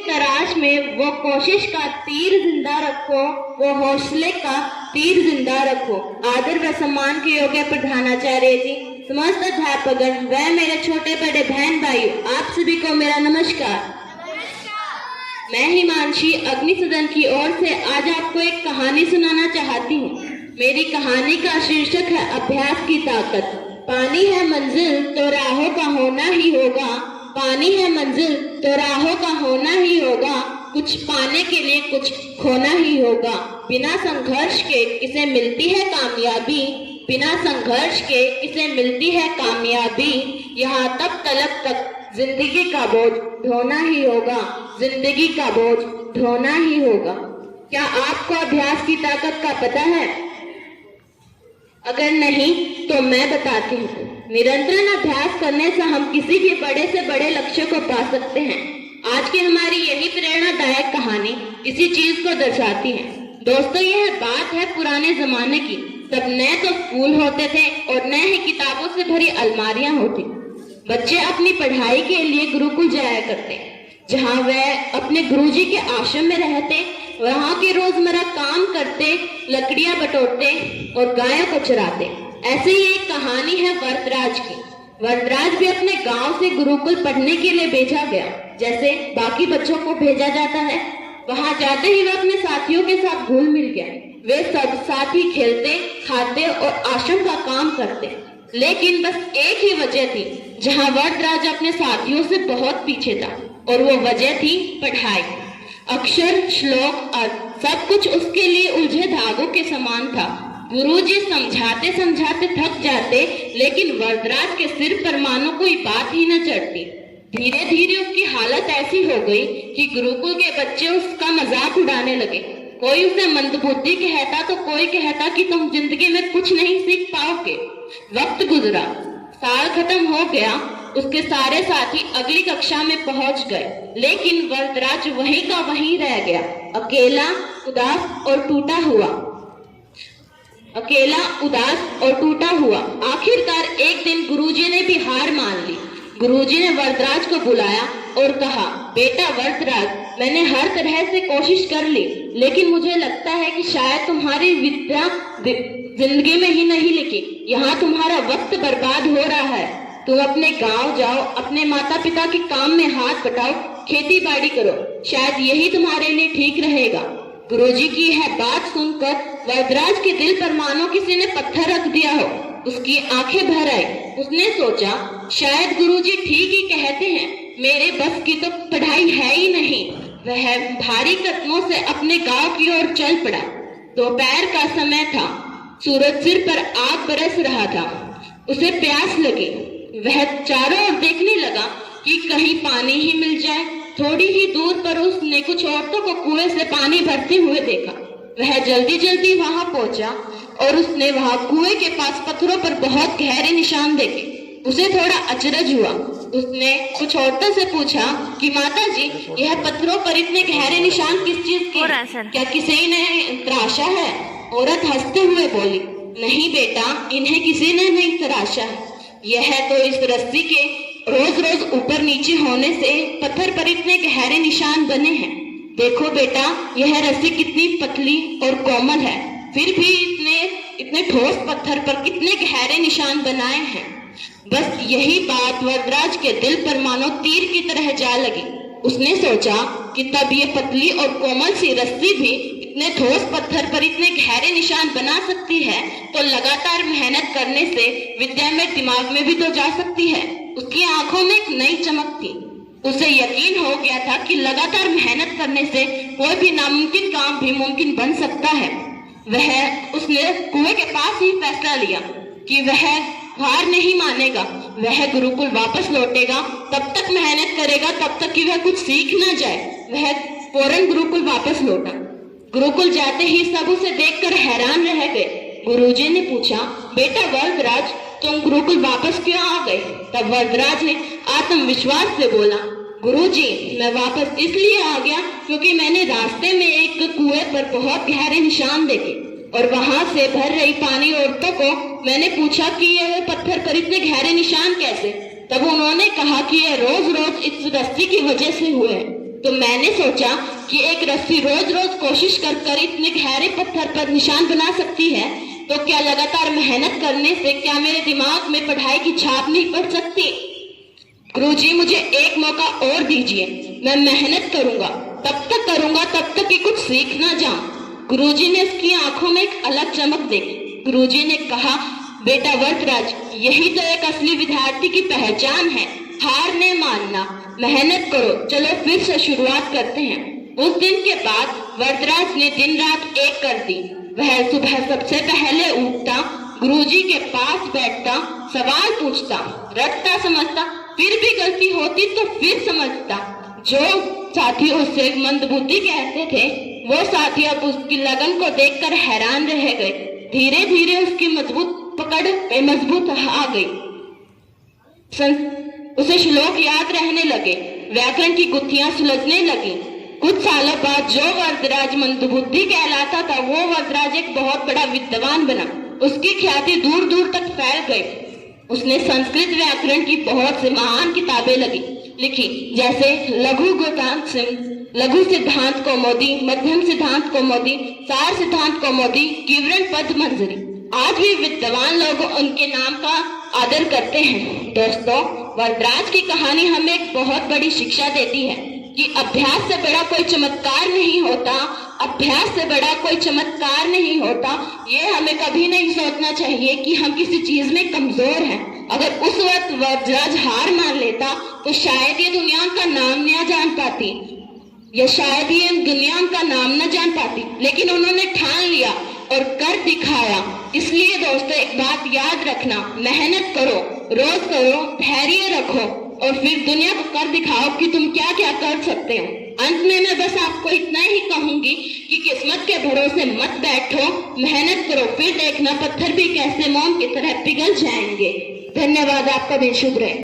तलाश में वो कोशिश का तीर जिंदा रखो, वो हौसले का तीर जिंदा रखो। आदर व सम्मान के योग्य प्रधानाचार्य जी, समस्त अध्यापकगण व मेरे छोटे बड़े बहन भाइयों, आप सभी को मेरा नमस्कार। मैं हिमांशी अग्नि सदन की ओर से आज आपको एक कहानी सुनाना चाहती हूँ। मेरी कहानी का शीर्षक है अभ्यास की ताकत। पानी है मंजिल तो राहों का होना ही होगा, पानी है मंजिल तो राहों का होना ही होगा, कुछ पाने के लिए कुछ खोना ही होगा। बिना संघर्ष के किसे मिलती है कामयाबी, बिना संघर्ष के किसे मिलती है कामयाबी। यहाँ तब तलब तक जिंदगी का बोझ ढोना ही होगा, जिंदगी का बोझ ढोना ही होगा। क्या आपको अभ्यास की ताकत का पता है? अगर नहीं तो मैं बताती हूँ। निरंतर अभ्यास करने से हम किसी भी बड़े से बड़े लक्ष्य को पा सकते हैं। आज की हमारी यही प्रेरणादायक कहानी इसी चीज को दर्शाती है। दोस्तों, यह बात है पुराने जमाने की। तब नए तो स्कूल होते थे और नए ही किताबों से भरी अलमारियां होती। बच्चे अपनी पढ़ाई के लिए गुरुकुल जाया करते, जहाँ वह अपने गुरुजी के आश्रम में रहते, वहाँ के रोजमर्रा काम करते, लकड़ियां बटोरते और गायों को चराते। ऐसे ही एक कहानी है वरदराज की। वरदराज भी अपने गांव से गुरुकुल पढ़ने के लिए भेजा गया, जैसे बाकी बच्चों को भेजा जाता है। वहां जाते ही वह अपने साथियों के साथ घुल मिल गया। वे सब साथ ही खेलते, खाते और आश्रम का काम करते। लेकिन बस एक ही वजह थी जहां वरदराज अपने साथियों से बहुत पीछे था, और वो वजह थी पढ़ाई। अक्षर, श्लोक, अर्थ सब कुछ उसके लिए उलझे धागों के समान था। गुरुजी समझाते समझाते थक जाते, लेकिन वरदराज के सिर पर मानो कोई बात ही न चढ़ती। धीरे धीरे उसकी हालत ऐसी हो गई कि गुरुकुल के बच्चे उसका मजाक उड़ाने लगे। कोई उसे मंदबुद्धि कहता तो कोई कहता कि तुम जिंदगी में कुछ नहीं सीख पाओगे। वक्त गुजरा, साल खत्म हो गया, उसके सारे साथी अगली कक्षा में पहुंच गए, लेकिन वरदराज वहीं का वहीं रह गया, अकेला, उदास और टूटा हुआ। अकेला, उदास और टूटा हुआ। आखिरकार एक दिन गुरुजी ने भी हार मान ली। गुरुजी ने वरदराज को बुलाया और कहा, बेटा वरदराज, मैंने हर तरह से कोशिश कर ली, लेकिन मुझे लगता है कि शायद तुम्हारी विद्या जिंदगी में ही नहीं लिखी। यहाँ तुम्हारा वक्त बर्बाद हो रहा है। तुम अपने गांव जाओ, अपने माता पिता के काम में हाथ बटाओ, खेती बाड़ी करो, शायद यही तुम्हारे लिए ठीक रहेगा। गुरुजी की यह बात सुनकर वरदराज के दिल पर मानो किसी ने पत्थर रख दिया हो। उसकी आंखें भर आई। उसने सोचा, शायद गुरुजी ठीक ही कहते हैं, मेरे बस की तो पढ़ाई है ही नहीं। वह भारी कदमों से अपने गांव की ओर चल पड़ा। दोपहर का समय था, सूरज सिर पर आग बरस रहा था। उसे प्यास लगी। वह चारों ओर देखने लगा कि कहीं पानी ही मिल जाए। थोड़ी ही दूर पर उसने कुछ औरतों को कुएं से पानी भरते हुए देखा। वह जल्दी जल्दी वहां पहुंचा और उसने वहां कुएं के पास पत्थरों पर बहुत गहरे निशान देखे। उसे थोड़ा अचरज हुआ। उसने कुछ औरतों से पूछा कि माताजी, यह पत्थरों पर इतने गहरे निशान किस चीज के? क्या किसी ने तराशा है? औरत हंसते हुए बोली, नहीं बेटा, इन्हें किसी ने नहीं तराशा है। यह तो इस रस्सी के रोज रोज ऊपर नीचे होने से पत्थर पर इतने गहरे निशान बने हैं। देखो बेटा, यह रस्सी कितनी पतली और कोमल है, फिर भी इतने ठोस पत्थर पर कितने गहरे निशान बनाए हैं। बस यही बात वरदराज के दिल पर मानो तीर की तरह जा लगी। उसने सोचा कि तब ये पतली और कोमल सी रस्सी भी इतने ठोस पत्थर पर इतने गहरे निशान बना सकती है, तो लगातार मेहनत करने से विद्या में दिमाग में भी तो जा सकती है। उसकी आंखों में एक नई चमक थी। उसे यकीन हो गया था कि लगातार मेहनत करने से कोई भी नामुमकिन काम भी मुमकिन बन सकता है। उसने कुएं के पास ही फैसला लिया कि वह हार नहीं मानेगा। वह गुरुकुल वापस लौटेगा, तब तक मेहनत करेगा, तब तक कि वह कुछ सीख न जाए। वह फौरन गुरुकुल वापस लौटा। गुरुकुल जाते ही सब उसे देखकर हैरान रह गए। गुरुजी ने पूछा, बेटा वरदराज, तुम गुरुकुल वापस क्यों आ गए? तब वरदराज ने आत्मविश्वास से बोला, गुरुजी, मैं वापस इसलिए आ गया क्योंकि मैंने रास्ते में एक कुएं पर बहुत गहरे निशान देखे और वहां से भर रही पानी औरतों को मैंने पूछा कि यह पत्थर पर इतने गहरे निशान कैसे? तब उन्होंने कहा कि यह रोज रोज इस रस्सी की वजह से हुए हैं। तो मैंने सोचा कि एक रस्सी रोज रोज कोशिश कर कर इतने गहरे पत्थर पर निशान बना सकती है, तो क्या लगातार मेहनत करने से क्या मेरे दिमाग में पढ़ाई की छाप नहीं पड़ सकती? गुरुजी, मुझे एक मौका और दीजिए, मैं मेहनत करूंगा, तब तक करूंगा तब तक कि कुछ सीख ना जाऊं। गुरुजी ने उसकी आंखों में एक अलग चमक देखी। गुरुजी ने कहा, बेटा वरदराज, यही तो एक असली विद्यार्थी की पहचान है, हार नहीं मानना, मेहनत करो। चलो फिर से शुरुआत करते हैं। उस दिन के बाद वरदराज ने दिन रात एक कर दी। वह सुबह सबसे पहले उठता, गुरुजी के पास बैठता, सवाल पूछता, रटता समझता, फिर भी गलती होती तो फिर समझता। जो साथी उसे मंदबुद्धि कहते थे, वो साथी अब उसकी लगन को देखकर हैरान रह गए। धीरे धीरे उसकी मजबूत पकड़ मजबूत आ गई। उसे श्लोक याद रहने लगे, व्याकरण की गुत्थियां सुलझने लगी। कुछ सालों बाद जो वरदराज मंदबुद्धि कहलाता था, वो वरदराज एक बहुत बड़ा विद्वान बना। उसकी ख्याति दूर दूर तक फैल गई। उसने संस्कृत व्याकरण की बहुत सी महान किताबें लिखी, जैसे लघु सिद्धांत कौमुदी, मध्यम सिद्धांत कौमुदी, सार सिद्धांत कौमुदी, विवरण पद मंजरी। आज भी विद्वान लोग उनके नाम का आदर करते हैं। दोस्तों, वरदराज की कहानी हमें एक बहुत बड़ी शिक्षा देती है कि अभ्यास से बड़ा कोई चमत्कार नहीं होता। अभ्यास से बड़ा कोई चमत्कार नहीं होता। ये हमें कभी नहीं सोचना चाहिए कि हम किसी चीज में कमजोर हैं। अगर उस वक्त वरदराज हार मान लेता तो शायद ये दुनिया का नाम न जान पाती, या शायद ये दुनिया का नाम न जान पाती। लेकिन उन्होंने ठान लिया और कर दिखाया। इसलिए दोस्तों, एक बात याद रखना, मेहनत करो, रोज करो, धैर्य रखो और फिर दुनिया को कर दिखाओ कि तुम क्या क्या कर सकते हो। अंत में मैं बस आपको इतना ही कहूंगी कि किस्मत के भरोसे मत बैठो, मेहनत करो, फिर देखना पत्थर भी कैसे मोम की तरह पिघल जाएंगे। धन्यवाद। आपका दिन शुभ रहे।